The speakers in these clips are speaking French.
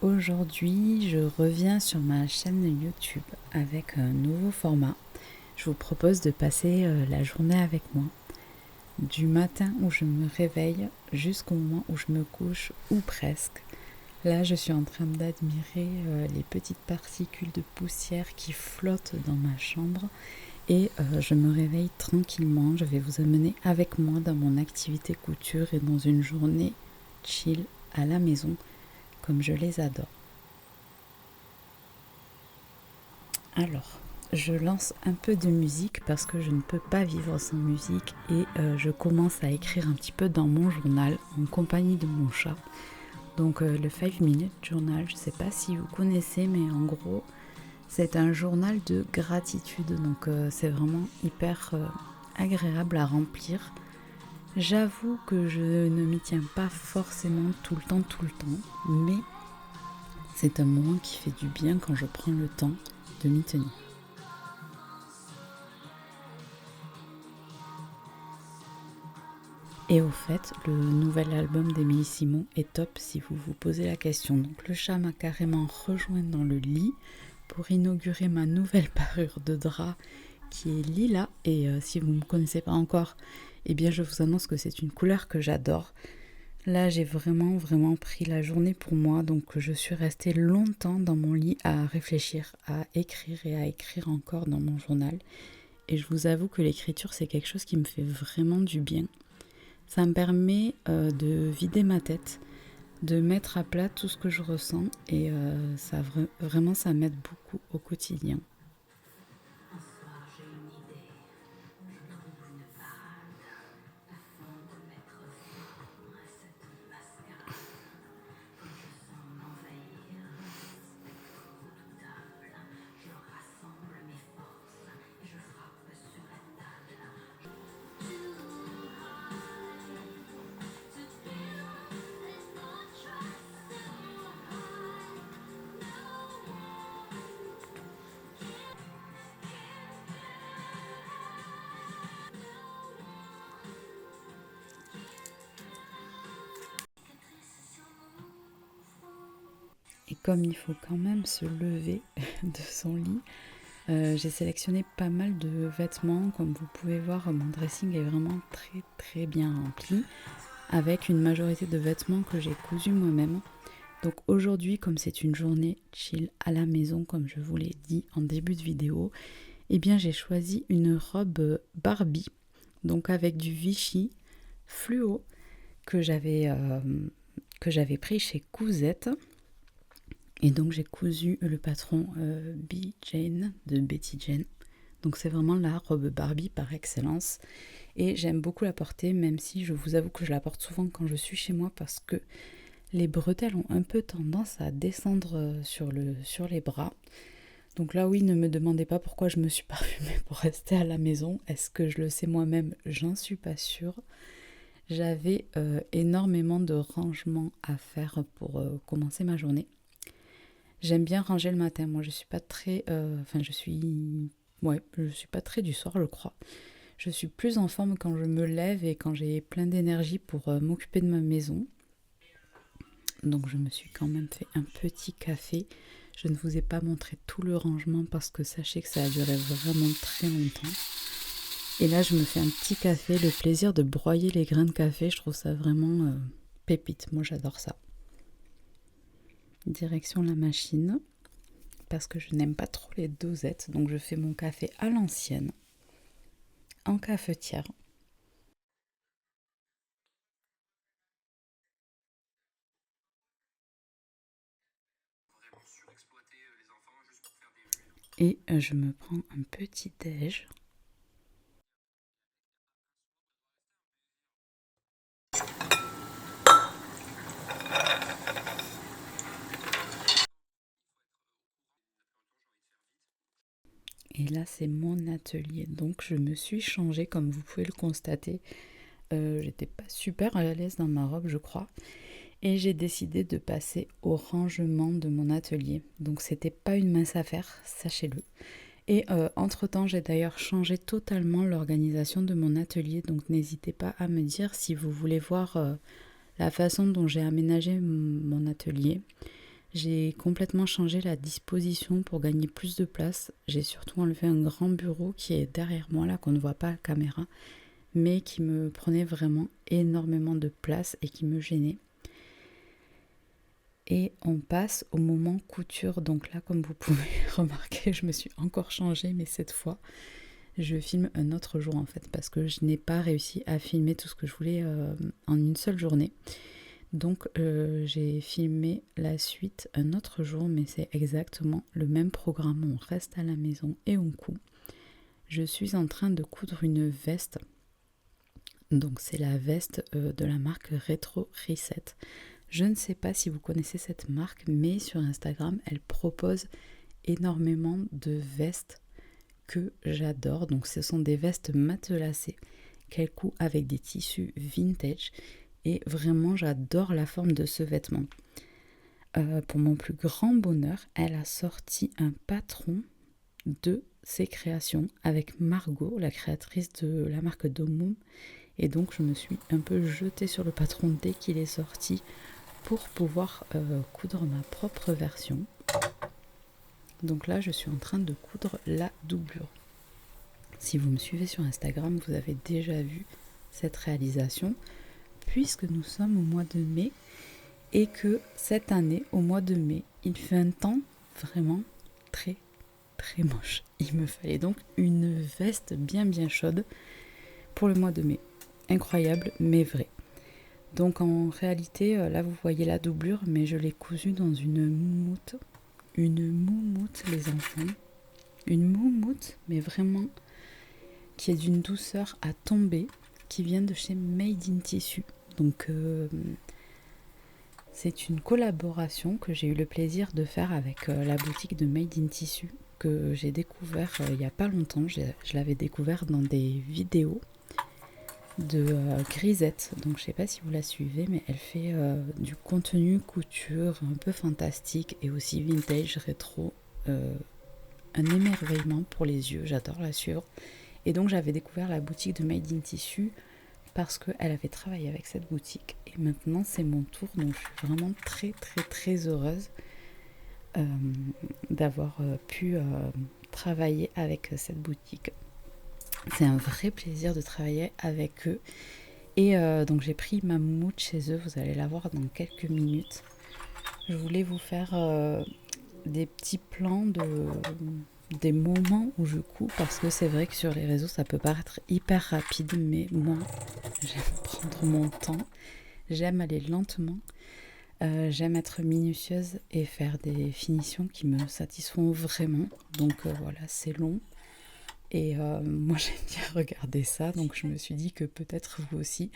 Aujourd'hui, je reviens sur ma chaîne YouTube avec un nouveau format. Je vous propose de passer la journée avec moi, du matin où je me réveille jusqu'au moment où je me couche ou presque. Là, je suis en train d'admirer les petites particules de poussière qui flottent dans ma chambre et je me réveille tranquillement. Je vais vous amener avec moi dans mon activité couture et dans une journée chill à la maison comme je les adore. Alors, je lance un peu de musique parce que je ne peux pas vivre sans musique et je commence à écrire un petit peu dans mon journal en compagnie de mon chat. Donc le 5 Minute Journal, je ne sais pas si vous connaissez, mais en gros, c'est un journal de gratitude. Donc c'est vraiment hyper agréable à remplir. J'avoue que je ne m'y tiens pas forcément tout le temps, mais c'est un moment qui fait du bien quand je prends le temps de m'y tenir. Et au fait, le nouvel album d'Émilie Simon est top si vous vous posez la question. Donc le chat m'a carrément rejoint dans le lit pour inaugurer ma nouvelle parure de drap qui est lilas. Et si vous ne me connaissez pas encore, eh bien je vous annonce que c'est une couleur que j'adore. Là, j'ai vraiment pris la journée pour moi, donc je suis restée longtemps dans mon lit à réfléchir, à écrire et à écrire encore dans mon journal. Et je vous avoue que l'écriture, c'est quelque chose qui me fait vraiment du bien. Ça me permet de vider ma tête, de mettre à plat tout ce que je ressens et vraiment ça m'aide beaucoup au quotidien. Et comme il faut quand même se lever de son lit, j'ai sélectionné pas mal de vêtements. Comme vous pouvez voir, mon dressing est vraiment très bien rempli, avec une majorité de vêtements que j'ai cousus moi-même. Donc aujourd'hui, comme c'est une journée chill à la maison, comme je vous l'ai dit en début de vidéo, eh bien j'ai choisi une robe Barbie, donc avec du Vichy fluo que j'avais pris chez Cousette. Et donc j'ai cousu le patron Bee Jane de Betty Jane. Donc c'est vraiment la robe Barbie par excellence. Et j'aime beaucoup la porter, même si je vous avoue que je la porte souvent quand je suis chez moi parce que les bretelles ont un peu tendance à descendre sur les bras. Donc là oui, ne me demandez pas pourquoi je me suis parfumée pour rester à la maison. Est-ce que je le sais moi-même? J'en suis pas sûre. J'avais énormément de rangements à faire pour commencer ma journée. J'aime bien ranger le matin. Moi, je suis pas très... je suis pas très du soir, je crois. Je suis plus en forme quand je me lève et quand j'ai plein d'énergie pour m'occuper de ma maison. Donc, je me suis quand même fait un petit café. Je ne vous ai pas montré tout le rangement parce que sachez que ça a duré vraiment très longtemps. Et là, je me fais un petit café. Le plaisir de broyer les grains de café, je trouve ça vraiment pépite. Moi, j'adore ça. Direction la machine. Parce que je n'aime pas trop les dosettes, donc je fais mon café à l'ancienne, en cafetière. Et je me prends un petit déj. Et là, c'est mon atelier. Donc, je me suis changée, comme vous pouvez le constater. J'étais pas super à l'aise dans ma robe, je crois. Et j'ai décidé de passer au rangement de mon atelier. Donc, c'était pas une mince affaire, sachez-le. Et entre-temps, j'ai d'ailleurs changé totalement l'organisation de mon atelier. Donc, n'hésitez pas à me dire si vous voulez voir la façon dont j'ai aménagé mon atelier. J'ai complètement changé la disposition pour gagner plus de place. J'ai surtout enlevé un grand bureau qui est derrière moi là, qu'on ne voit pas à la caméra, mais qui me prenait vraiment énormément de place et qui me gênait. Et on passe au moment couture. Donc là, comme vous pouvez remarquer, je me suis encore changée, mais cette fois, je filme un autre jour en fait, parce que je n'ai pas réussi à filmer tout ce que je voulais en une seule journée. Donc j'ai filmé la suite un autre jour, mais c'est exactement le même programme. On reste à la maison et on coud. Je suis en train de coudre une veste. Donc c'est la veste de la marque Retro Reset. Je ne sais pas si vous connaissez cette marque, mais sur Instagram, elle propose énormément de vestes que j'adore. Donc ce sont des vestes matelassées qu'elle coud avec des tissus vintage. Et vraiment, j'adore la forme de ce vêtement. Pour mon plus grand bonheur, elle a sorti un patron de ses créations avec Margot, la créatrice de la marque Domum. Et donc, je me suis un peu jetée sur le patron dès qu'il est sorti pour pouvoir coudre ma propre version. Donc là, je suis en train de coudre la doublure. Si vous me suivez sur Instagram, vous avez déjà vu cette réalisation, puisque nous sommes au mois de mai et que cette année, au mois de mai, il fait un temps vraiment très très moche. Il me fallait donc une veste bien chaude pour le mois de mai. Incroyable, mais vrai. Donc en réalité, là vous voyez la doublure, mais je l'ai cousue dans une moumoute. Une moumoute, les enfants. Une moumoute, mais vraiment, qui est d'une douceur à tomber, qui vient de chez Made in Tissu. Donc c'est une collaboration que j'ai eu le plaisir de faire avec la boutique de Made in Tissu, que j'ai découvert il n'y a pas longtemps. Je l'avais découvert dans des vidéos de Grisette. Donc je sais pas si vous la suivez, mais elle fait du contenu couture un peu fantastique et aussi vintage, rétro. Un émerveillement pour les yeux, j'adore la suivre. Et donc j'avais découvert la boutique de Made in Tissu parce qu'elle avait travaillé avec cette boutique. Et maintenant c'est mon tour, donc je suis vraiment très heureuse d'avoir pu travailler avec cette boutique. C'est un vrai plaisir de travailler avec eux. Et donc j'ai pris ma moumoute chez eux, vous allez la voir dans quelques minutes. Je voulais vous faire des petits plans des moments où je couds, parce que c'est vrai que sur les réseaux ça peut paraître hyper rapide, mais moi j'aime prendre mon temps, j'aime aller lentement, j'aime être minutieuse et faire des finitions qui me satisfont vraiment. Donc voilà, c'est long. Et moi j'aime bien regarder ça, donc je me suis dit que peut-être vous aussi,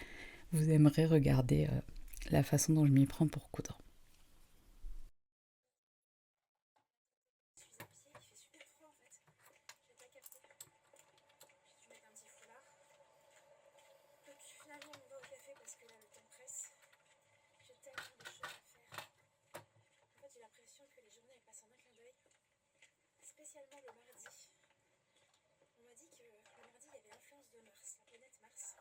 vous aimerez regarder la façon dont je m'y prends pour coudre. Spécialement le mardi. On m'a dit que le mardi il y avait l'influence de Mars, la planète Mars.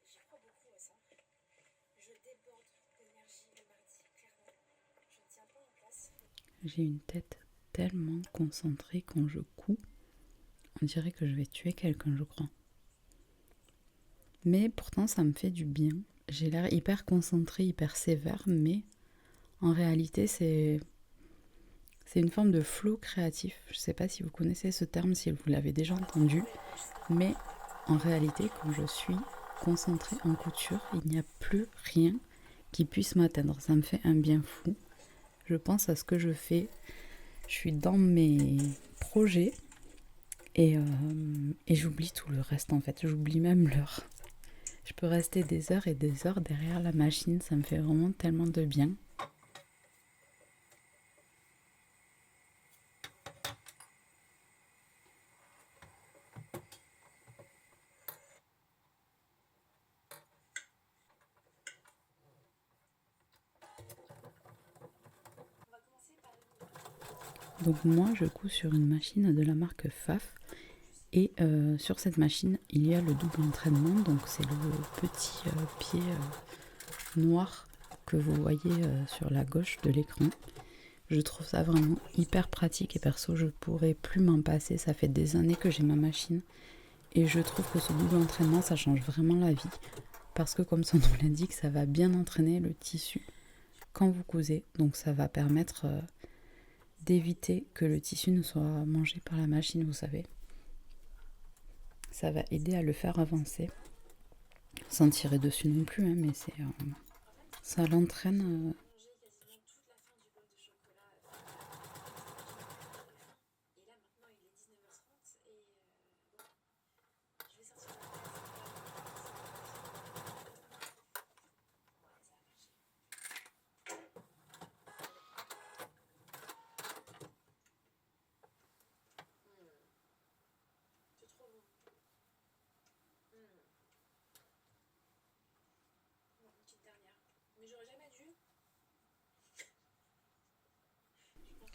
J'y crois beaucoup à ça. Je déborde d'énergie le mardi, clairement. Je ne tiens pas en place. J'ai une tête tellement concentrée quand je couds, on dirait que je vais tuer quelqu'un, je crois. Mais pourtant ça me fait du bien. J'ai l'air hyper concentrée, hyper sévère, mais en réalité c'est une forme de flow créatif. Je ne sais pas si vous connaissez ce terme, si vous l'avez déjà entendu, mais en réalité, quand je suis concentrée en couture, il n'y a plus rien qui puisse m'atteindre. Ça me fait un bien fou. Je pense à ce que je fais. Je suis dans mes projets et j'oublie tout le reste en fait. J'oublie même l'heure. Je peux rester des heures et des heures derrière la machine. Ça me fait vraiment tellement de bien. Donc moi je couds sur une machine de la marque Pfaff et sur cette machine il y a le double entraînement, donc c'est le petit pied noir que vous voyez sur la gauche de l'écran. Je trouve ça vraiment hyper pratique et perso je pourrais plus m'en passer. Ça fait des années que j'ai ma machine et je trouve que ce double entraînement ça change vraiment la vie. Parce que comme son nom l'indique, ça va bien entraîner le tissu quand vous cousez. Donc ça va permettre d'éviter que le tissu ne soit mangé par la machine, vous savez. Ça va aider à le faire avancer. Sans tirer dessus non plus, hein, mais ça l'entraîne.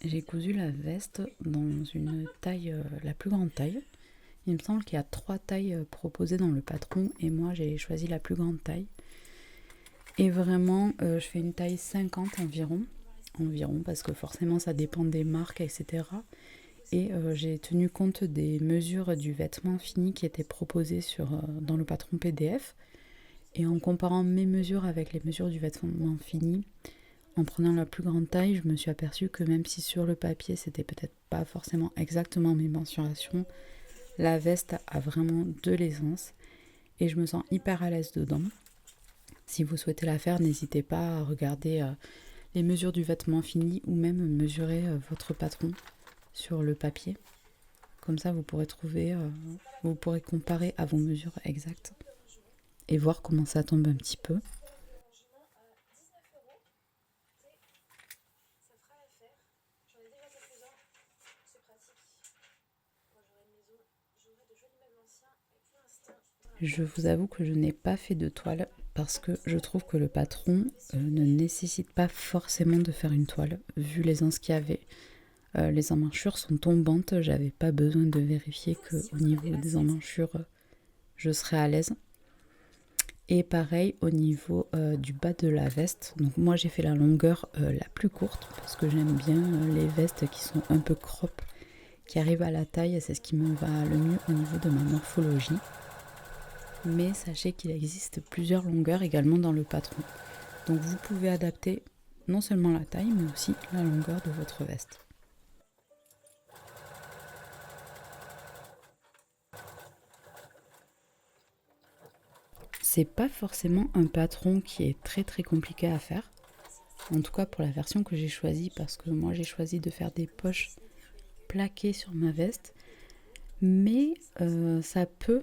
J'ai cousu la veste dans une taille, la plus grande taille. Il me semble qu'il y a 3 tailles proposées dans le patron et moi j'ai choisi la plus grande taille. Et vraiment, je fais une taille 50 environ parce que forcément ça dépend des marques, etc. Et j'ai tenu compte des mesures du vêtement fini qui étaient proposées dans le patron PDF. Et en comparant mes mesures avec les mesures du vêtement fini, en prenant la plus grande taille, je me suis aperçue que même si sur le papier c'était peut-être pas forcément exactement mes mensurations, la veste a vraiment de l'aisance et je me sens hyper à l'aise dedans. Si vous souhaitez la faire, n'hésitez pas à regarder les mesures du vêtement fini ou même mesurer votre patron sur le papier. Comme ça, vous pourrez vous pourrez comparer à vos mesures exactes et voir comment ça tombe un petit peu. Je vous avoue que je n'ai pas fait de toile parce que je trouve que le patron ne nécessite pas forcément de faire une toile vu l'aisance qu'il y avait. Les emmanchures sont tombantes, j'avais pas besoin de vérifier qu'au niveau des emmanchures je serais à l'aise. Et pareil au niveau du bas de la veste. Donc moi j'ai fait la longueur la plus courte parce que j'aime bien les vestes qui sont un peu crop, qui arrivent à la taille, c'est ce qui me va le mieux au niveau de ma morphologie. Mais sachez qu'il existe plusieurs longueurs également dans le patron. Donc vous pouvez adapter non seulement la taille mais aussi la longueur de votre veste. C'est pas forcément un patron qui est très très compliqué à faire. En tout cas pour la version que j'ai choisie, parce que moi j'ai choisi de faire des poches plaquées sur ma veste. Mais ça peut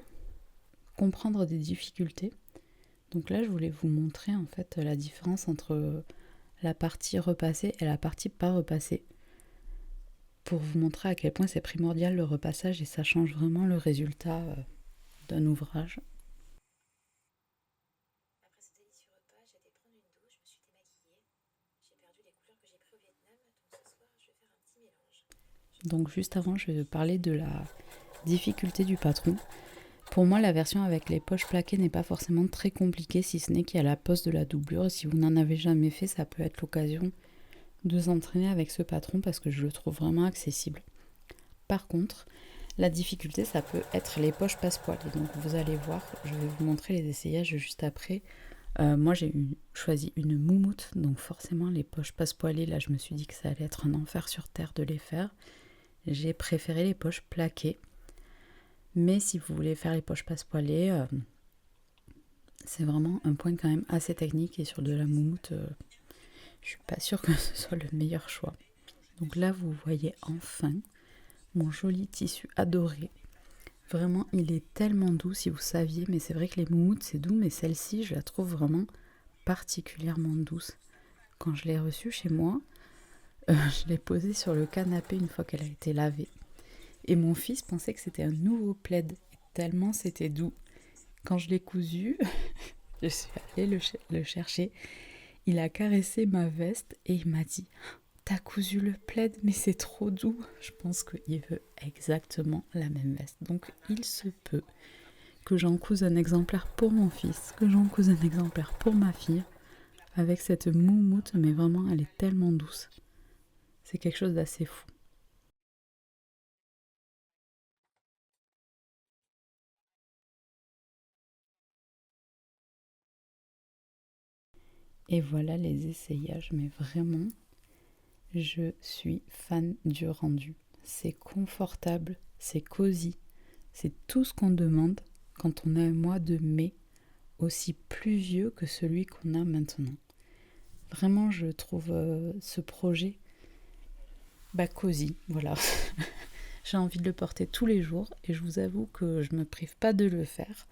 comprendre des difficultés. Donc là je voulais vous montrer en fait la différence entre la partie repassée et la partie pas repassée. Pour vous montrer à quel point c'est primordial le repassage et ça change vraiment le résultat d'un ouvrage. Donc juste avant, je vais parler de la difficulté du patron. Pour moi, la version avec les poches plaquées n'est pas forcément très compliquée, si ce n'est qu'il y a la pose de la doublure. Si vous n'en avez jamais fait, ça peut être l'occasion de s'entraîner avec ce patron parce que je le trouve vraiment accessible. Par contre, la difficulté, ça peut être les poches passepoilées. Donc vous allez voir, je vais vous montrer les essayages juste après. Moi, j'ai choisi une moumoute, donc forcément les poches passepoilées, là je me suis dit que ça allait être un enfer sur terre de les faire. J'ai préféré les poches plaquées. Mais si vous voulez faire les poches passepoilées, c'est vraiment un point quand même assez technique. Et sur de la moumoute, je suis pas sûre que ce soit le meilleur choix. Donc là, vous voyez enfin mon joli tissu adoré. Vraiment, il est tellement doux si vous saviez. Mais c'est vrai que les moumoutes, c'est doux. Mais celle-ci, je la trouve vraiment particulièrement douce. Quand je l'ai reçue chez moi, je l'ai posée sur le canapé une fois qu'elle a été lavée. Et mon fils pensait que c'était un nouveau plaid, tellement c'était doux. Quand je l'ai cousu, je suis allée le chercher. Il a caressé ma veste et il m'a dit « T'as cousu le plaid, mais c'est trop doux !» Je pense qu'il veut exactement la même veste. Donc il se peut que j'en couse un exemplaire pour mon fils, que j'en couse un exemplaire pour ma fille, avec cette moumoute, mais vraiment elle est tellement douce. C'est quelque chose d'assez fou. Et voilà les essayages, mais vraiment, je suis fan du rendu. C'est confortable, c'est cosy, c'est tout ce qu'on demande quand on a un mois de mai aussi pluvieux que celui qu'on a maintenant. Vraiment, je trouve ce projet cosy, voilà. J'ai envie de le porter tous les jours et je vous avoue que je ne me prive pas de le faire.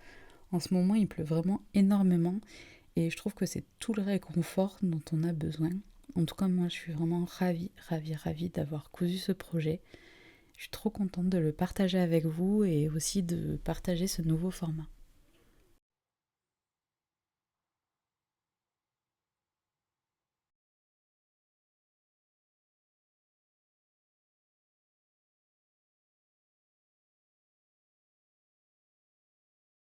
En ce moment, il pleut vraiment énormément et je trouve que c'est tout le réconfort dont on a besoin. En tout cas, moi, je suis vraiment ravie d'avoir cousu ce projet. Je suis trop contente de le partager avec vous et aussi de partager ce nouveau format.